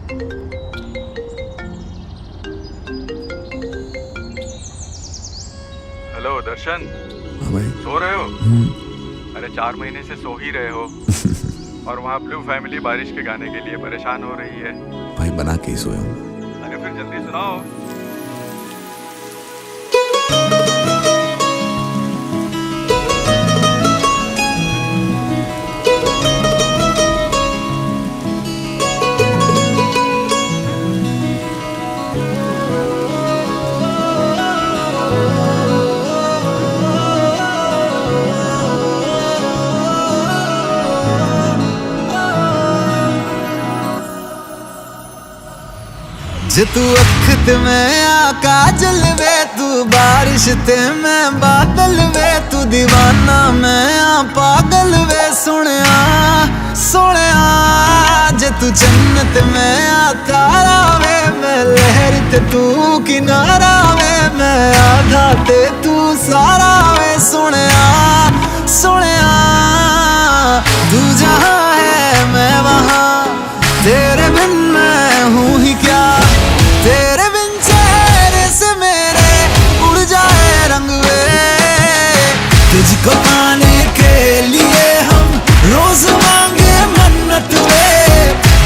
Hello दर्शन। हाँ भाई। सो रहे हो? अरे 4 महीने से सो ही रहे हो। और वहाँ ब्लू फैमिली बारिश के गाने के लिए परेशान हो रही है। भाई बना के ही सोया हूँ। अरे फिर जल्दी सुनाओ। जे तू अख ते मैं काजल वे, तू बारिश ते मैं बादल वे, तू दीवाना मैं पागल वे। सुनिया सुनिया जे तू जन्नत मैं तारा वे, मैं लहर ते तू किनारा वे, मैं आधा ते तू सारा वे। सुनिया सुनिया तू जहाँ है मैं वहाँ, तेरे बिन मैं हूँ ही क्या। तेरे बिन चेहरे से मेरे उड़ जाए रंग वे, तुझको पाने के लिए हम रोज मांगे मन्नत वे।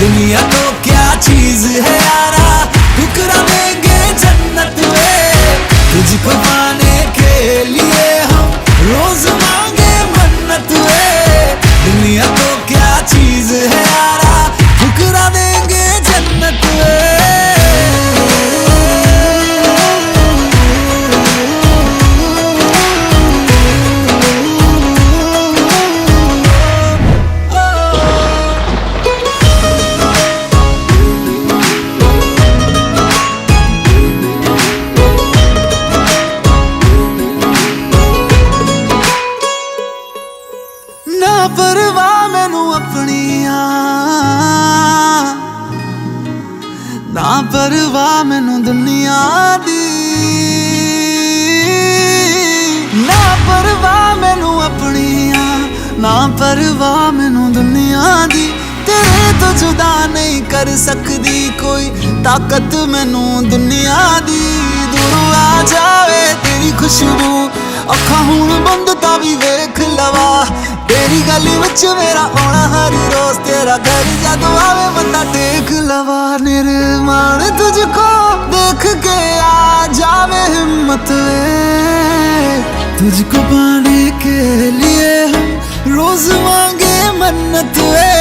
दुनिया तो क्या चीज है यारा, ठुकरा देंगे जन्नत वे। तुझको पाने के लिए हम रोज मांगे मन्नत वे। दुनिया तो क्या चीज है यारा, ठुकरा देंगे जन्नत वे। ना परवाह मैनू अपनिया, ना परवाह मैनू दुनिया दी, ना परवाह मैनू अपनिया, ना परवाह मैनू दुनिया दी। तेरे तो जुदा नहीं कर सकदी कोई ताकत मैनू दुनिया दी। दूर आ जावे तेरी खुशबू, अखा हुण बंद ता भी वेख लवा। तेरी गली विच मेरा आना हर रोज, तेरा घर जदों आवे बंदा टेक लवा। निर्माण तुझको देख के आ जावे हिम्मत वे, तुझको पाने के लिए हम रोज मांगे मन्नत वे।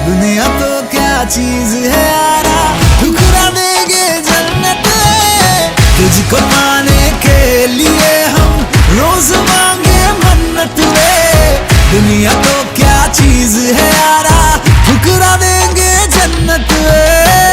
दुनिया तो क्या चीज है यारा, ठुकरा देंगे जन्नत वे। तुझको पाने के लिए हम रोज मांगे मन्नत वे। दुनिया तो क्या चीज है यारा, ठुकरा देंगे जन्नत वे।